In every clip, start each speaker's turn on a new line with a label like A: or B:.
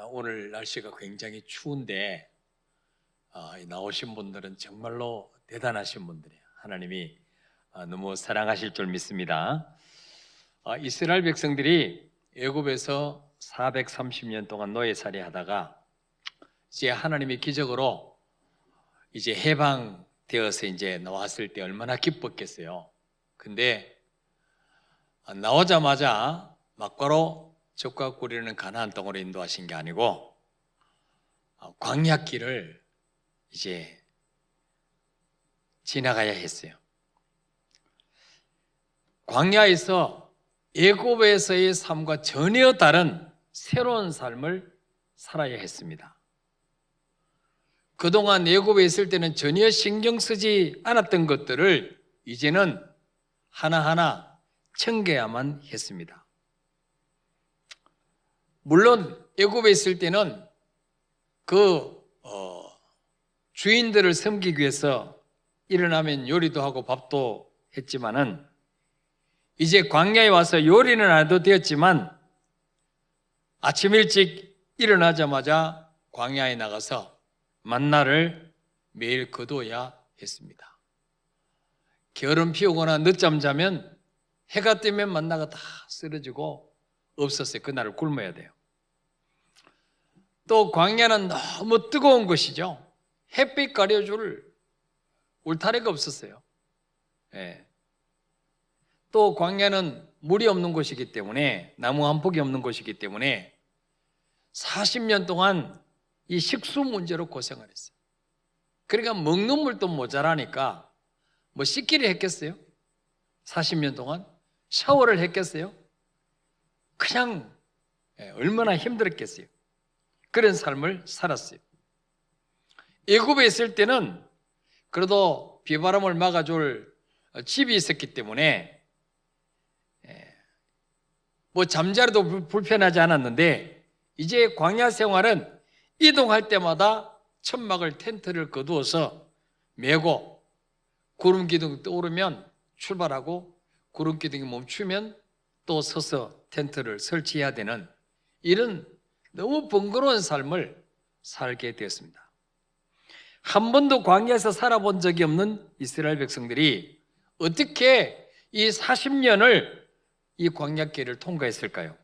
A: 오늘 날씨가 굉장히 추운데 나오신 분들은 정말로 대단하신 분들이에요. 하나님이 너무 사랑하실 줄 믿습니다. 이스라엘 백성들이 애굽에서 430년 동안 노예살이 하다가 이제 하나님이 기적으로 이제 해방되어서 이제 나왔을 때 얼마나 기뻤겠어요. 근데 나오자마자 막바로 적과 꿀이는 가나안 땅으로 인도하신 게 아니고 광야길을 이제 지나가야 했어요. 광야에서 애굽에서의 삶과 전혀 다른 새로운 삶을 살아야 했습니다. 그동안 애굽에 있을 때는 전혀 신경 쓰지 않았던 것들을 이제는 하나하나 챙겨야만 했습니다. 물론 애굽에 있을 때는 주인들을 섬기기 위해서 일어나면 요리도 하고 밥도 했지만은 이제 광야에 와서 요리는 안 해도 되었지만 아침 일찍 일어나자마자 광야에 나가서 만나를 매일 거둬야 했습니다. 게으름 피우거나 늦잠 자면 해가 뜨면 만나가 다 쓰러지고 없었어요. 그날을 굶어야 돼요. 또 광야는 너무 뜨거운 것이죠. 햇빛 가려줄 울타리가 없었어요. 또 광야는 물이 없는 곳이기 때문에, 나무 한 폭이 없는 곳이기 때문에 40년 동안 이 식수 문제로 고생을 했어요. 그러니까 먹는 물도 모자라니까 뭐 씻기를 했겠어요? 40년 동안 샤워를 했겠어요? 그냥 얼마나 힘들었겠어요. 그런 삶을 살았어요. 애굽에 있을 때는 그래도 비바람을 막아줄 집이 있었기 때문에 뭐 잠자리도 불편하지 않았는데, 이제 광야 생활은 이동할 때마다 천막을 텐트를 거두어서 메고 구름 기둥이 떠오르면 출발하고 구름 기둥이 멈추면 또 서서 텐트를 설치해야 되는 이런 너무 번거로운 삶을 살게 되었습니다. 한 번도 광야에서 살아본 적이 없는 이스라엘 백성들이 어떻게 이 40년을 이 광야길을 통과했을까요?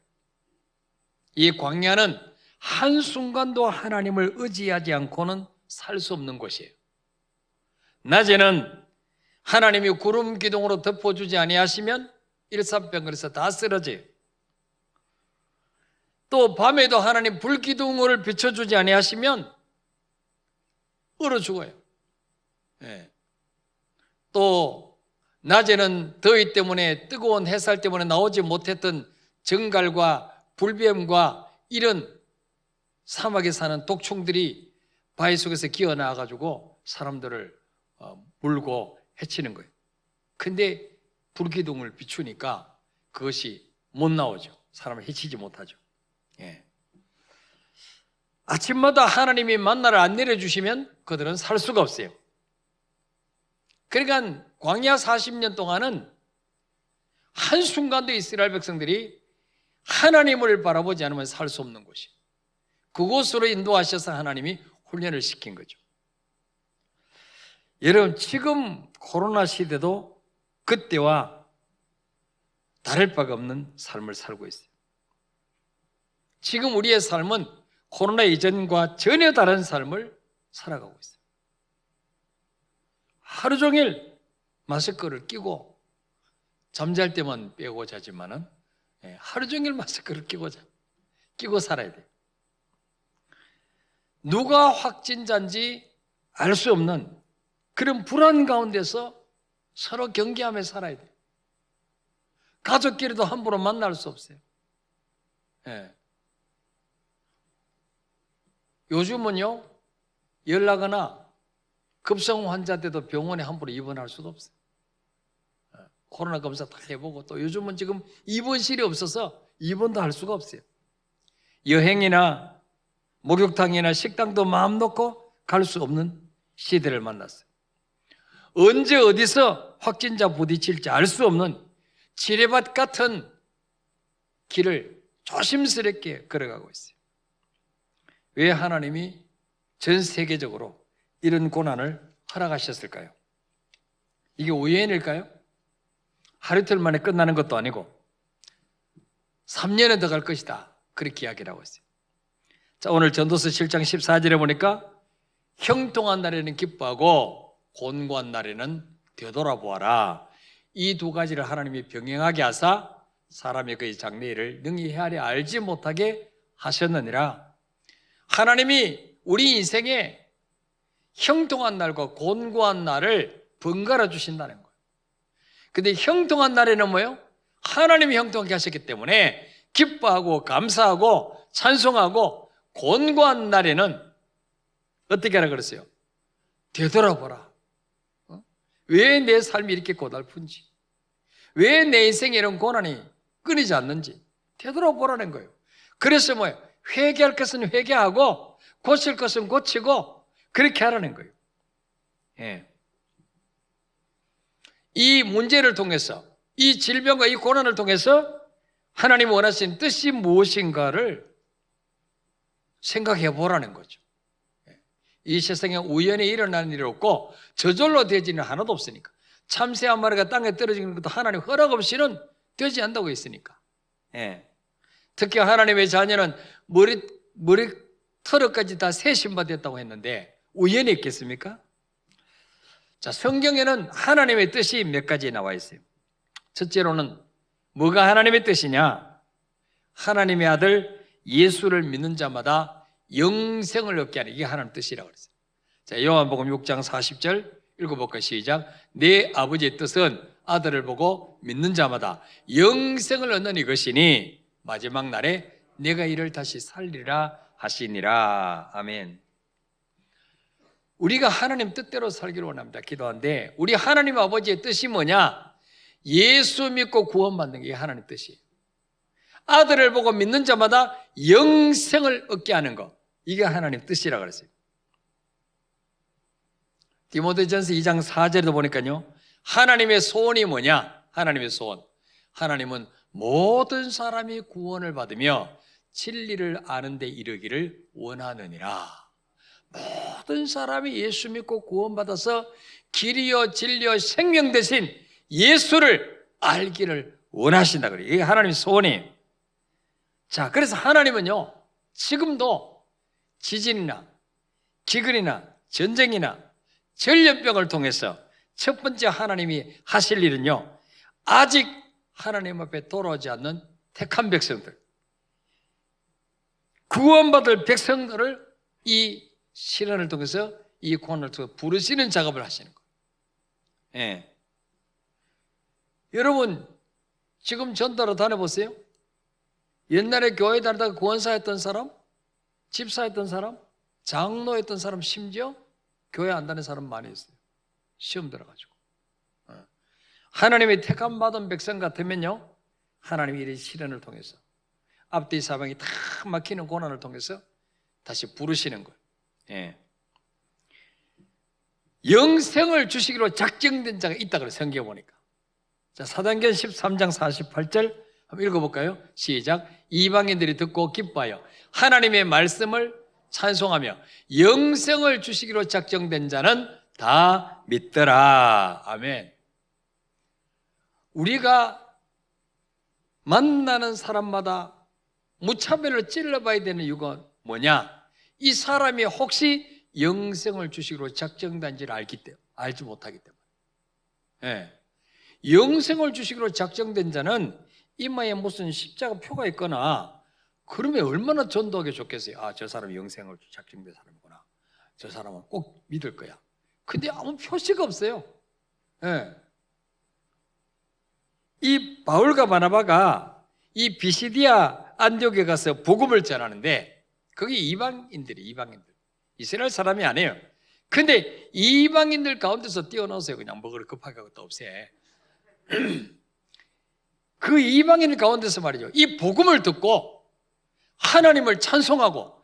A: 이 광야는 한순간도 하나님을 의지하지 않고는 살 수 없는 곳이에요. 낮에는 하나님이 구름 기둥으로 덮어주지 아니하시면 일사병거려서 다 쓰러져요. 또 밤에도 하나님 불 기둥을 비춰주지 아니하시면 얼어 죽어요. 또 낮에는 더위 때문에, 뜨거운 햇살 때문에 나오지 못했던 정갈과 불뱀과 이런 사막에 사는 독충들이 바위 속에서 기어나와가지고 사람들을 물고 해치는 거예요. 근데 불기둥을 비추니까 그것이 못 나오죠. 사람을 해치지 못하죠. 아침마다 하나님이 만나를 안 내려주시면 그들은 살 수가 없어요. 그러니까 광야 40년 동안은 한순간도 이스라엘 백성들이 하나님을 바라보지 않으면 살 수 없는 곳이에요. 그곳으로 인도하셔서 하나님이 훈련을 시킨 거죠. 여러분, 지금 코로나 시대도 그때와 다를 바가 없는 삶을 살고 있어요. 지금 우리의 삶은 코로나 이전과 전혀 다른 삶을 살아가고 있어요. 하루 종일 마스크를 끼고 잠잘 때만 빼고 자지만은 하루 종일 마스크를 끼고 살아야 돼요. 누가 확진자인지 알 수 없는 그런 불안 가운데서 서로 경계하며 살아야 돼요. 가족끼리도 함부로 만날 수 없어요. 요즘은요, 연락하나 급성 환자들도 병원에 함부로 입원할 수도 없어요. 코로나 검사 다 해보고, 또 요즘은 지금 입원실이 없어서 입원도 할 수가 없어요. 여행이나 목욕탕이나 식당도 마음 놓고 갈 수 없는 시대를 만났어요. 언제 어디서 확진자 부딪힐지 알 수 없는 지뢰밭 같은 길을 조심스럽게 걸어가고 있어요. 왜 하나님이 전 세계적으로 이런 고난을 허락하셨을까요? 이게 우연일까요? 하루 이틀 만에 끝나는 것도 아니고 3년에 더 갈 것이다, 그렇게 이야기를 하고 있어요. 자, 오늘 전도서 7장 14절에 보니까 형통한 날에는 기뻐하고 곤고한 날에는 되돌아보아라. 이 두 가지를 하나님이 병행하게 하사 사람의 그의 장래일을 능히 헤아려 알지 못하게 하셨느니라. 하나님이 우리 인생에 형통한 날과 곤고한 날을 번갈아 주신다는 거예요. 근데 형통한 날에는 뭐예요? 하나님이 형통하게 하셨기 때문에 기뻐하고 감사하고 찬송하고, 곤고한 날에는 어떻게 하라 그랬어요? 되돌아보라. 왜 내 삶이 이렇게 고달픈지, 왜 내 인생에 이런 고난이 끊이지 않는지 되돌아보라는 거예요. 그래서 뭐예요? 회개할 것은 회개하고 고칠 것은 고치고, 그렇게 하라는 거예요. 예. 이 문제를 통해서, 이 질병과 이 고난을 통해서 하나님이 원하시는 뜻이 무엇인가를 생각해 보라는 거죠. 이 세상에 우연히 일어나는 일이 없고 저절로 되지는 하나도 없으니까. 참새 한 마리가 땅에 떨어지는 것도 하나님 허락 없이는 되지 않는다고 했으니까. 예. 특히 하나님의 자녀는 머리털까지 다 새 신바 됐다고 했는데 우연히 있겠습니까? 자, 성경에는 하나님의 뜻이 몇 가지 나와 있어요. 첫째로는 뭐가 하나님의 뜻이냐? 하나님의 아들 예수를 믿는 자마다 영생을 얻게 하는, 이게 하나님의 뜻이라고 그랬어요. 자, 요한복음 6장 40절 읽어볼까요? 시작. 내 아버지의 뜻은 아들을 보고 믿는 자마다 영생을 얻는 이것이니 마지막 날에 내가 이를 다시 살리라 하시니라. 아멘. 우리가 하나님 뜻대로 살기를 원합니다. 기도하는데 우리 하나님 아버지의 뜻이 뭐냐? 예수 믿고 구원받는 게 하나님 뜻이에요. 아들을 보고 믿는 자마다 영생을 얻게 하는 것, 이게 하나님 뜻이라고 그랬어요. 디모데전서 2장 4절에도 보니까요, 하나님의 소원이 뭐냐? 하나님의 소원, 하나님은 모든 사람이 구원을 받으며 진리를 아는 데 이르기를 원하느니라. 모든 사람이 예수 믿고 구원받아서 길이요 진리요 생명 대신 예수를 알기를 원하신다 그래요. 이게 하나님의 소원이에요. 자, 그래서 하나님은요, 지금도 지진이나 기근이나 전쟁이나 전염병을 통해서 첫 번째 하나님이 하실 일은요, 아직 하나님 앞에 돌아오지 않는 택한 백성들, 구원받을 백성들을 이 시련을 통해서, 이 고난을 통해서 부르시는 작업을 하시는 거예요. 예. 여러분, 지금 전도로 다녀보세요. 옛날에 교회 다니다가 구원사였던 사람, 집사였던 사람, 장로였던 사람, 심지어 교회 안 다니는 사람 많이 있어요. 시험 들어가지고. 하나님의 택함 받은 백성 같으면요, 하나님이 이런 시련을 통해서, 앞뒤 사방이 다 막히는 고난을 통해서 다시 부르시는 거예요. 예. 영생을 주시기로 작정된 자가 있다 그래요, 성경에 보니까. 자, 사도행전 13장 48절 한번 읽어볼까요? 시작. 이방인들이 듣고 기뻐하여 하나님의 말씀을 찬송하며 영생을 주시기로 작정된 자는 다 믿더라. 아멘. 우리가 만나는 사람마다 무차별로 찔러봐야 되는 이유가 뭐냐? 이 사람이 혹시 영생을 주시기로 작정된지를 알지 못하기 때문에. 예. 영생을 주시기로 작정된 자는 이마에 무슨 십자가 표가 있거나 그러면 얼마나 전도하기 좋겠어요. 아, 저 사람이 영생을 작정된 사람이구나, 저 사람은 꼭 믿을 거야. 근데 아무 표시가 없어요. 예. 이 바울과 바나바가 이 비시디아 안디옥에 가서 복음을 전하는데 거기 이방인들, 이스라엘 사람이 아니에요. 근데 이방인들 가운데서 뛰어나오세요. 그냥 먹을 급하게 하고 또 없애. 그 이방인 가운데서 말이죠, 이 복음을 듣고 하나님을 찬송하고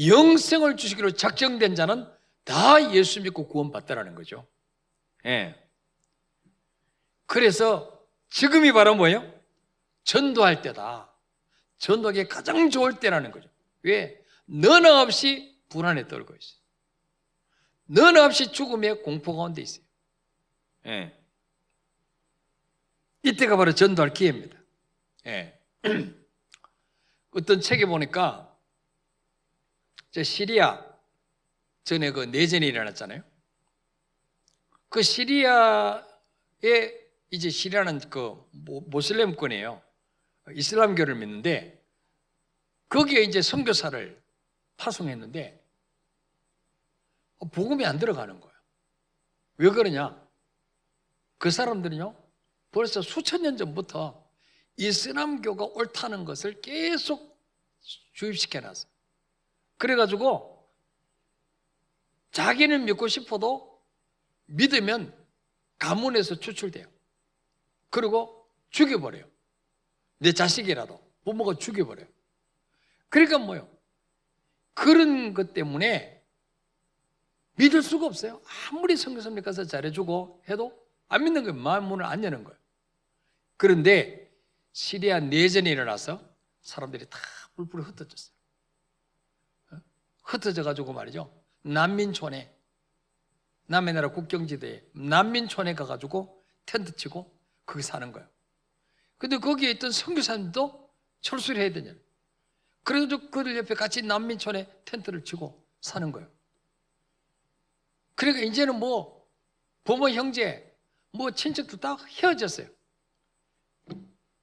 A: 영생을 주시기로 작정된 자는 다 예수 믿고 구원받더라는 거죠. 예. 그래서 지금이 바로 뭐예요? 전도할 때다. 전도하기에 가장 좋을 때라는 거죠. 왜? 너나 없이 불안에 떨고 있어요. 너나 없이 죽음의 공포 가운데 있어요. 예. 이때가 바로 전도할 기회입니다. 예. 어떤 책에 보니까 시리아 전에 그 내전이 일어났잖아요. 그 시리아에 이제 시리아는 그 모슬렘권이에요. 이슬람교를 믿는데 거기에 이제 선교사를 파송했는데 복음이 안 들어가는 거예요. 왜 그러냐? 그 사람들은요 벌써 수천 년 전부터 이슬람교가 옳다는 것을 계속 주입시켜놨어요. 그래가지고 자기는 믿고 싶어도 믿으면 가문에서 추출돼요. 그리고 죽여버려요. 내 자식이라도 부모가 죽여버려요. 그러니까 뭐요? 그런 것 때문에 믿을 수가 없어요. 아무리 선교사님 가서 잘해주고 해도 안 믿는 거예요. 마음 문을 안 여는 거예요. 그런데 시리아 내전이 일어나서 사람들이 다 뿔뿔이 흩어졌어요. 흩어져가지고 말이죠. 난민촌에, 남의 나라 국경지대에 난민촌에 가가지고 텐트 치고 거기 사는 거예요. 근데 거기에 있던 선교사님도 철수를 해야 되냐. 그래서 그들 옆에 같이 난민촌에 텐트를 치고 사는 거예요. 그러니까 이제는 뭐 부모, 형제, 뭐 친척도 다 헤어졌어요.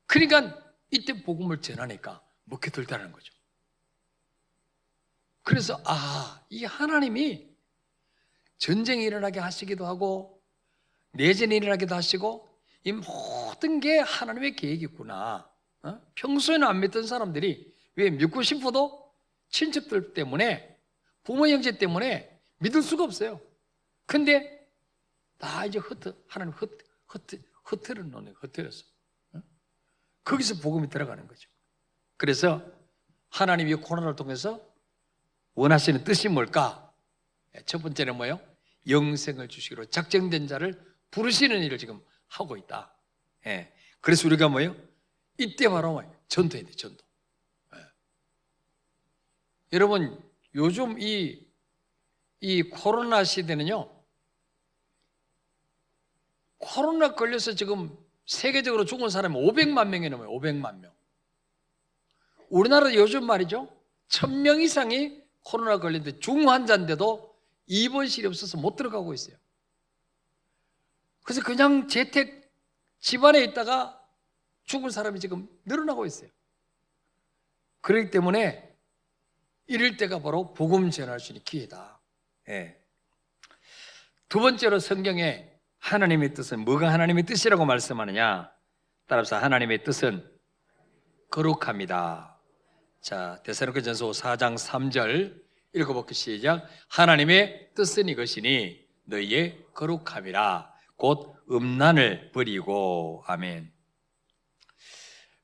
A: 그러니까 이때 복음을 전하니까 먹혀들다는 거죠. 그래서 이 하나님이 전쟁이 일어나게 하시기도 하고 내전이 일어나기도 하시고 이 모든 게 하나님의 계획이 있구나. 평소에는 안 믿던 사람들이 왜 믿고 싶어도 친척들 때문에 부모 형제 때문에 믿을 수가 없어요. 근데 다 이제 하나님 흩어렸어. 거기서 복음이 들어가는 거죠. 그래서 하나님이 코로나를 통해서 원하시는 뜻이 뭘까? 첫 번째는 뭐예요? 영생을 주시기로 작정된 자를 부르시는 일을 지금 하고 있다. 예. 그래서 우리가 뭐예요? 이때 바로 뭐예요? 전도해야 돼, 전도. 예. 여러분, 요즘 이 코로나 시대는요, 코로나 걸려서 지금 세계적으로 죽은 사람이 500만 명이 넘어요. 500만 명. 우리나라 요즘 말이죠, 1000명 이상이 코로나 걸렸는데 중환자인데도 입원실이 없어서 못 들어가고 있어요. 그래서 그냥 재택 집안에 있다가 죽은 사람이 지금 늘어나고 있어요. 그렇기 때문에 이럴 때가 바로 복음 전할 수 있는 기회다. 예. 두 번째로 성경에 하나님의 뜻은 뭐가 하나님의 뜻이라고 말씀하느냐? 따라서 하나님의 뜻은 거룩합니다. 자, 데살로니가전서 4장 3절 읽어볼게요. 시작. 하나님의 뜻은 이것이니 너희의 거룩함이라 곧 음란을 버리고. 아멘.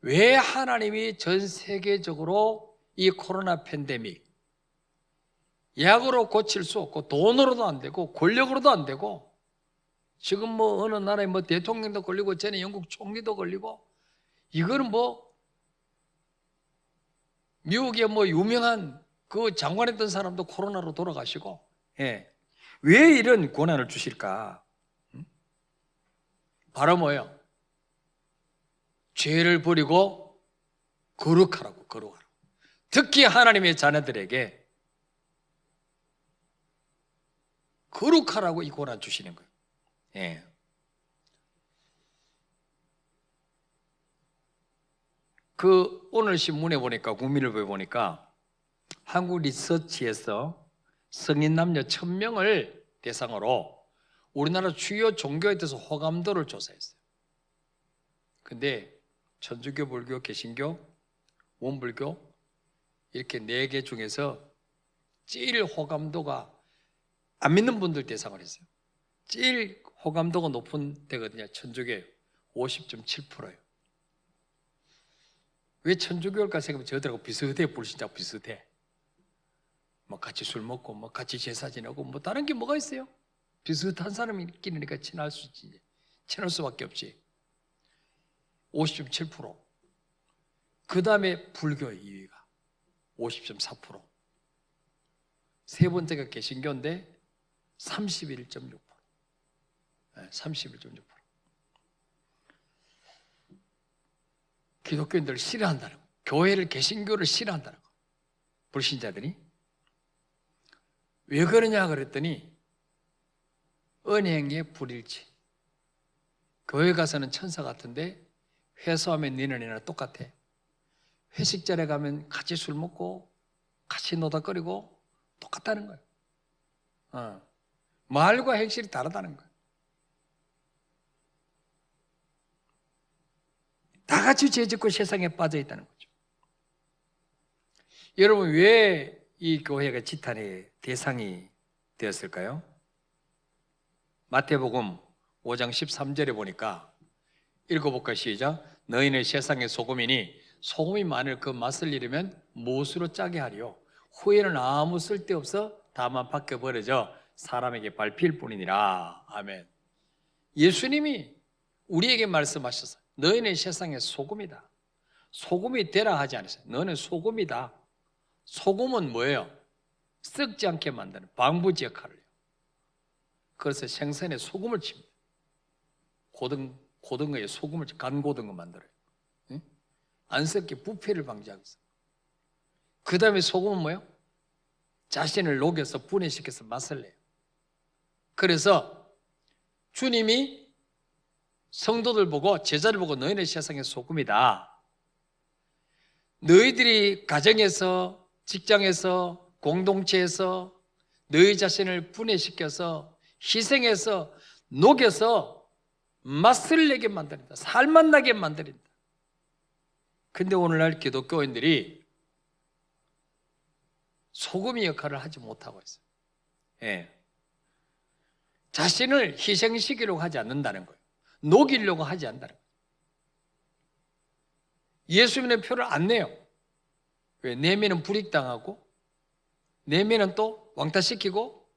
A: 왜 하나님이 전 세계적으로 이 코로나 팬데믹 약으로 고칠 수 없고 돈으로도 안 되고 권력으로도 안 되고 지금 뭐 어느 나라에 뭐 대통령도 걸리고 전에 영국 총리도 걸리고 이거는 뭐 미국의 뭐 유명한 그 장관했던 사람도 코로나로 돌아가시고, 예. 왜 이런 고난을 주실까? 바로 뭐예요? 죄를 버리고 거룩하라고, 거룩하라고. 특히 하나님의 자녀들에게 거룩하라고 이 고난 주시는 거예요. 예. 그 오늘 신문에 보니까 국민일보에 보니까 한국 리서치에서 성인 남녀 1000명을 대상으로 우리나라 주요 종교에 대해서 호감도를 조사했어요. 근데 천주교, 불교, 개신교, 원불교 이렇게 4개 중에서 제일 호감도가 안 믿는 분들 대상을 했어요. 제일 호감도가 높은 데거든요. 천주교예요. 50.7%예요. 왜 천주교일까 생각하면 저들하고 비슷해. 불신자하고 비슷해. 뭐 같이 술 먹고 뭐 같이 제사 지내고 뭐 다른 게 뭐가 있어요? 비슷한 사람이 끼니까 친할 수 있지. 친할 수밖에 없지. 50.7%. 그 다음에 불교 2위가 50.4%. 세 번째가 개신교인데 31.6%. 31.6%. 기독교인들을 싫어한다는 거예요. 교회를, 개신교를 싫어한다는 거예요. 불신자들이. 왜 그러냐 그랬더니 은행의 불일치. 교회 가서는 천사 같은데 회소하면 니는 이나 똑같아. 회식 자리에 가면 같이 술 먹고 같이 노닥거리고 똑같다는 거예요. 말과 행실이 다르다는 거예요. 다 같이 죄 짓고 세상에 빠져 있다는 거죠. 여러분, 왜 이 교회가 지탄의 대상이 되었을까요? 마태복음 5장 13절에 보니까 읽어볼까 시작. 너희는 세상의 소금이니 소금이 만일 그 맛을 잃으면 무엇으로 짜게 하리요? 후에는 아무 쓸데없어 다만 밖에 버려져 사람에게 밟힐 뿐이니라. 아멘. 예수님이 우리에게 말씀하셨어요. 너희는 세상의 소금이다. 소금이 되라 하지 않았어요. 너는 소금이다. 소금은 뭐예요? 썩지 않게 만드는 방부제 역할을 해요. 그래서 생선에 소금을 칩니다. 고등어에 소금을 간 고등어 만들어요. 응? 안 썩게 부패를 방지하고 있어요. 그 다음에 소금은 뭐예요? 자신을 녹여서 분해시켜서 맛을 내요. 그래서 주님이 성도들 보고, 제자를 보고 너희는 세상의 소금이다. 너희들이 가정에서, 직장에서, 공동체에서 너희 자신을 분해시켜서 희생해서 녹여서 맛을 내게 만든다. 살맛 나게 만든다. 근데 오늘날 기독교인들이 소금의 역할을 하지 못하고 있어요. 예. 자신을 희생시키려고 하지 않는다는 거예요. 녹이려고 하지 않는다는 거예요. 예수 믿는 표를 안 내요. 왜? 내면은 불이익당하고 내면은 또 왕따시키고,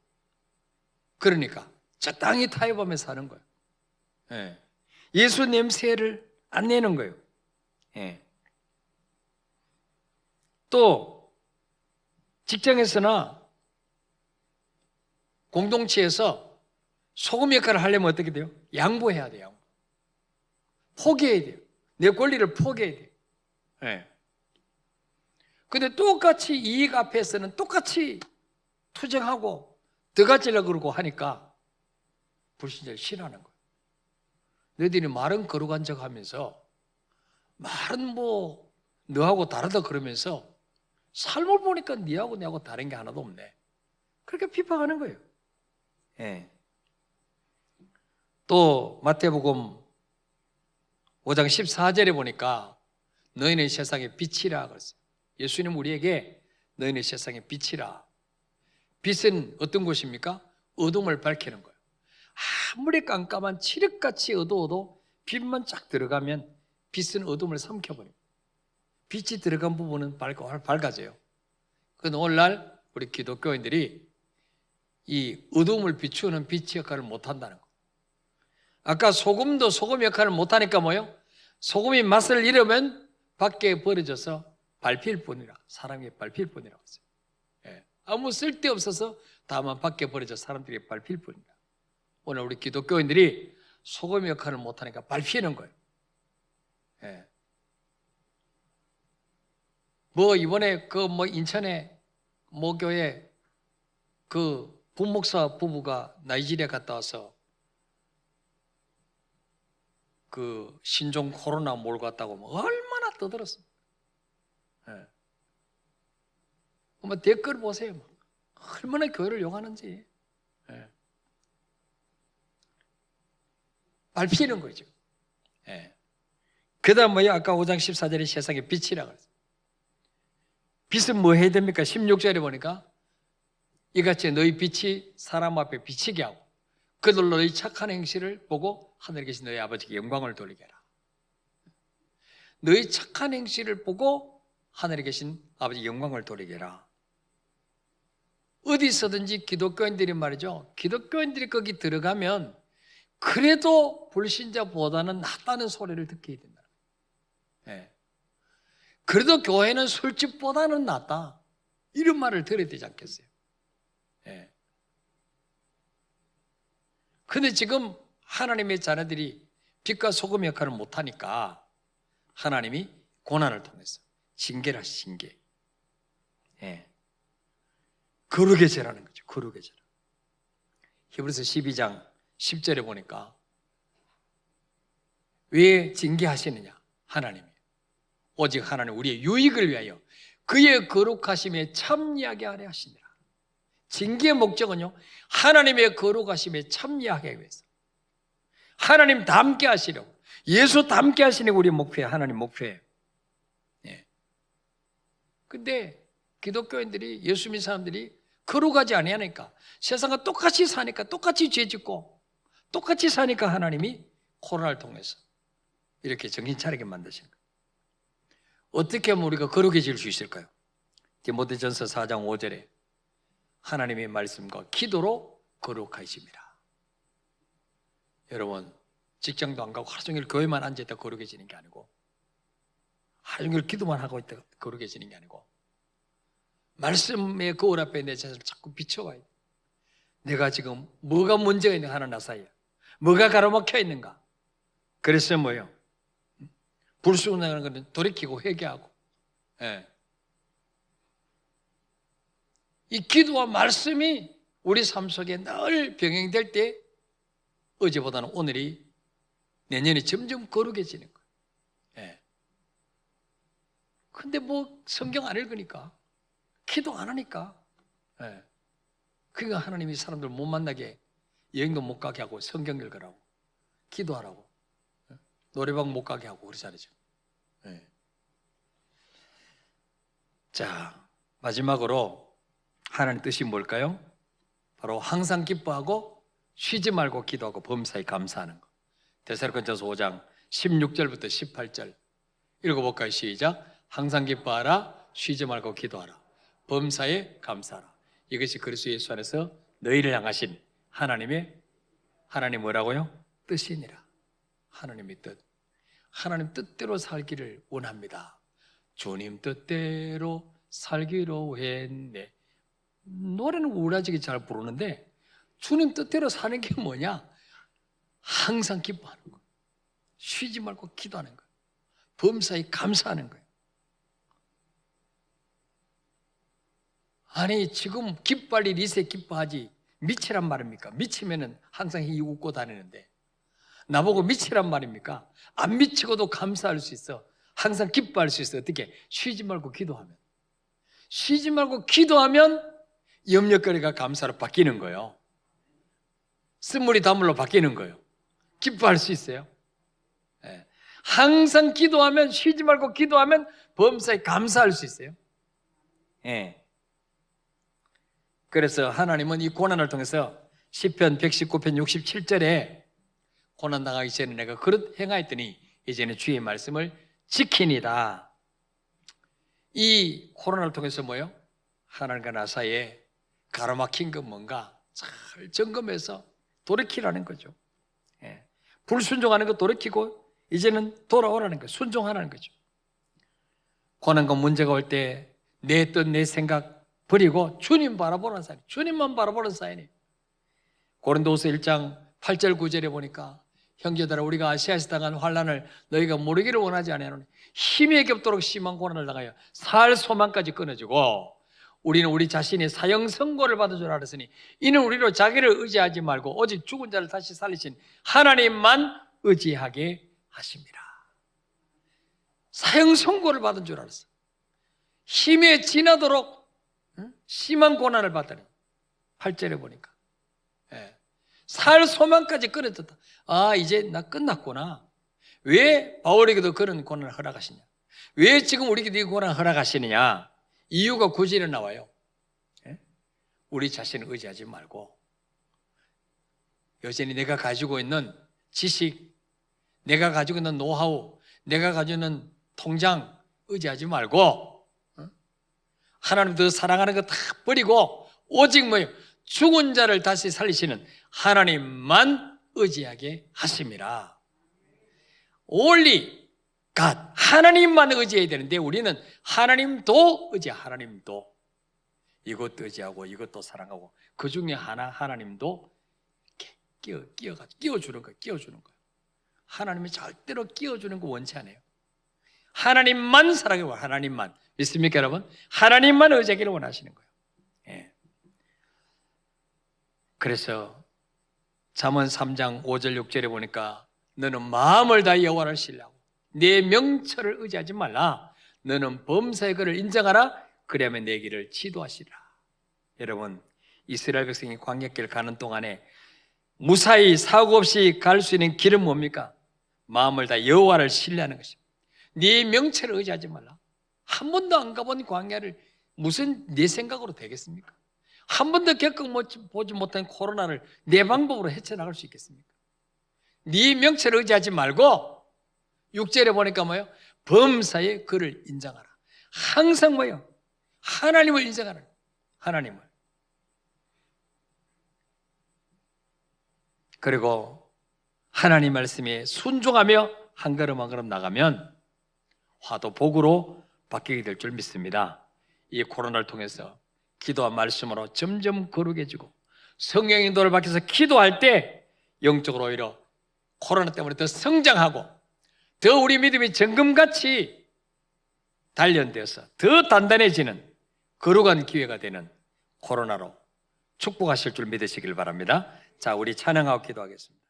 A: 그러니까 적당히 타협하면서 사는 거예요. 예. 예수 냄새를 안 내는 거예요. 예. 또 직장에서나 공동체에서 소금 역할을 하려면 어떻게 돼요? 양보해야 돼요. 포기해야 돼요. 내 권리를 포기해야 돼요. 예. 근데 똑같이 이익 앞에서는 똑같이 투쟁하고 더 가지려고 그러고 하니까 불신자를 싫어하는 거예요. 너희들이 말은 거룩한 척 하면서 말은 뭐 너하고 다르다 그러면서 삶을 보니까 너하고 내하고 다른 게 하나도 없네. 그렇게 비판하는 거예요. 예. 또 마태복음 5장 14절에 보니까 너희는 세상의 빛이라 그랬어요. 예수님 우리에게 너희는 세상의 빛이라. 빛은 어떤 것입니까? 어둠을 밝히는 거예요. 아무리 깜깜한 칠흑같이 어두워도 빛만 쫙 들어가면 빛은 어둠을 삼켜버립니다. 빛이 들어간 부분은 밝아져요. 그런데 오늘날 우리 기독교인들이 이 어둠을 비추는 빛 역할을 못한다는 거예요. 아까 소금도 소금 역할을 못하니까 뭐예요? 소금이 맛을 잃으면 밖에 버려져서 밟힐 뿐이라, 사람에게 밟힐 뿐이라고 했어요. 예. 아무 쓸데없어서 다만 밖에 버려져 사람들에게 밟힐 뿐이라. 오늘 우리 기독교인들이 소금 역할을 못하니까 밟히는 거예요. 예. 뭐 이번에 인천에 교회 부목사 부부가 나이지리아 갔다 와서 신종 코로나 몰고 갔다고 얼마나 떠들었습니까? 예. 댓글 보세요. 얼마나 교회를 욕하는지. 예. 밟히는 거죠. 예. 그 다음 뭐예요? 아까 5장 14절에 세상의 빛이라고 했어요. 빛은 뭐 해야 됩니까? 16절에 보니까 이같이 너희 빛이 사람 앞에 비치게 하고 그들로 너희 착한 행실을 보고 하늘에 계신 너희 아버지께 영광을 돌리게 하라. 너희 착한 행실을 보고 하늘에 계신 아버지 영광을 돌리게 하라. 어디서든지 기독교인들이 말이죠. 기독교인들이 거기 들어가면 그래도 불신자보다는 낫다는 소리를 듣게 된다. 예. 그래도 교회는 술집보다는 낫다. 이런 말을 들어야 되지 않겠어요? 예. 근데 지금 하나님의 자녀들이 빛과 소금 역할을 못하니까 하나님이 고난을 통해서 징계를 하시, 징계. 예. 거룩의 죄라는 거죠. 거룩의 죄. 히브리서 12장 10절에 보니까 왜 징계하시느냐? 하나님이 오직 하나님 우리의 유익을 위하여 그의 거룩하심에 참여하게 하려 하시니라. 징계의 목적은요, 하나님의 거룩하심에 참여하기 위해서, 하나님 닮게 하시려고, 예수 닮게 하시는 게 우리의 목표예요. 하나님 목표예요. 예. 근데 기독교인들이, 예수 믿는 사람들이 거룩하지 아니하니까, 세상과 똑같이 사니까, 똑같이 죄 짓고 똑같이 사니까 하나님이 코로나를 통해서 이렇게 정신 차리게 만드신 거예요. 어떻게 하면 우리가 거룩해질 수 있을까요? 디모데전서 4장 5절에 하나님의 말씀과 기도로 거룩하십니다. 여러분, 직장도 안 가고 하루 종일 교회만 앉아있다 거룩해지는 게 아니고, 하루 종일 기도만 하고 있다 거룩해지는 게 아니고, 말씀의 거울 앞에 내 자신을 자꾸 비춰봐야 돼. 내가 지금 뭐가 문제가 있는가 하나 나 사이에, 뭐가 가로막혀 있는가. 그래서 뭐예요? 불순종하는 것은 돌이키고 회개하고, 예. 이 기도와 말씀이 우리 삶 속에 늘 병행될 때 어제보다는 오늘이, 내년이 점점 거룩해지는 거예요. 예. 근데 뭐 성경 안 읽으니까, 기도 안 하니까, 예. 그러니까 하나님이 사람들 못 만나게, 여행도 못 가게 하고, 성경 읽으라고, 기도하라고, 노래방 못 가게 하고 그러잖아요. 네. 자, 마지막으로 하나님 뜻이 뭘까요? 바로 항상 기뻐하고 쉬지 말고 기도하고 범사에 감사하는 거. 데살로니가전서 5장 16절부터 18절 읽어볼까요? 시작. 항상 기뻐하라, 쉬지 말고 기도하라, 범사에 감사하라. 이것이 그리스도 예수 안에서 너희를 향하신 하나님 뭐라고요? 뜻이니라. 하나님의 뜻. 하나님 뜻대로 살기를 원합니다. 주님 뜻대로 살기로 했네. 노래는 우울하지게 잘 부르는데 주님 뜻대로 사는 게 뭐냐? 항상 기뻐하는 거예요. 쉬지 말고 기도하는 거예요. 범사에 감사하는 거예요. 아니 지금 기빨리 리세 기뻐하지 미치란 말입니까? 미치면은 항상 웃고 다니는데 나보고 미치란 말입니까? 안 미치고도 감사할 수 있어. 항상 기뻐할 수 있어. 어떻게? 쉬지 말고 기도하면. 쉬지 말고 기도하면 염려거리가 감사로 바뀌는 거예요. 쓴물이 단물로 바뀌는 거예요. 기뻐할 수 있어요. 네. 항상 기도하면, 쉬지 말고 기도하면 범사에 감사할 수 있어요. 네. 그래서 하나님은 이 고난을 통해서 시편 119편 67절에 고난당하기 전에 내가 그릇 행하였더니 이제는 주의 말씀을 지키니다. 이 코로나를 통해서 뭐예요? 하나님과 나 사이에 가로막힌 건 뭔가 잘 점검해서 돌이키라는 거죠. 예. 불순종하는 거 돌이키고 이제는 돌아오라는 거예요. 순종하라는 거죠. 고난과 문제가 올 때 내 뜻, 내 생각 버리고 주님 바라보는 사이, 주님만 바라보는 사이니. 고린도후서 1장 8절 9절에 보니까 형제들아 우리가 아시아에서 당한 환난을 너희가 모르기를 원하지 아니하노니 힘이 겹도록 심한 고난을 당하여 살 소망까지 끊어지고 우리는 우리 자신이 사형 선고를 받을 줄 알았으니 이는 우리로 자기를 의지하지 말고 오직 죽은 자를 다시 살리신 하나님만 의지하게 하십니다. 사형 선고를 받은 줄 알았어. 힘에 지나도록 심한 고난을 받다니 8절에 보니까 살 소망까지 끊어졌다. 아 이제 나 끝났구나. 왜 바울에게도 그런 고난을 허락하시냐? 왜 지금 우리에게 이 고난을 허락하시느냐? 이유가 9절에 나와요. 우리 자신을 의지하지 말고 여전히 내가 가지고 있는 지식, 내가 가지고 있는 노하우, 내가 가지고 있는 통장 의지하지 말고 하나님 더 사랑하는 거 다 버리고 오직 뭐예요? 죽은 자를 다시 살리시는 하나님만 의지하게 하심이라. Only God, 하나님만 의지해야 되는데 우리는 하나님도 의지해. 하나님도. 이것도 의지하고 이것도 사랑하고 그 중에 하나 하나님도 끼워주는 거예요. 끼워주는 거예요. 하나님이 절대로 끼워주는 거 원치 않아요. 하나님만 사랑하고 하나님만 믿습니까 여러분? 하나님만 의지하기를 원하시는 거예요. 예. 그래서 잠언 3장 5절 6절에 보니까 너는 마음을 다해 여호와를 신뢰하고 내 명철을 의지하지 말라. 너는 범사의 그를 인정하라. 그러면 내 길을 지도하시리라. 여러분 이스라엘 백성이 광야길 가는 동안에 무사히 사고 없이 갈 수 있는 길은 뭡니까? 마음을 다해 여호와를 신뢰하는 것입니다. 네 명철을 의지하지 말라. 한 번도 안 가본 광야를 무슨 네 생각으로 되겠습니까? 한 번도 겪어보지 못한 코로나를 내 방법으로 헤쳐나갈 수 있겠습니까? 네 명철을 의지하지 말고 6절에 보니까 뭐예요? 범사에 그를 인정하라. 항상 뭐예요? 하나님을 인정하라. 하나님을. 그리고 하나님 말씀에 순종하며 한 걸음 한 걸음 나가면 화도 복으로 바뀌게 될 줄 믿습니다. 이 코로나를 통해서 기도와 말씀으로 점점 거룩해지고 성령의 인도를 받아서 기도할 때 영적으로 오히려 코로나 때문에 더 성장하고 더 우리 믿음이 정금같이 단련되어서 더 단단해지는 거룩한 기회가 되는 코로나로 축복하실 줄 믿으시길 바랍니다. 자, 우리 찬양하고 기도하겠습니다.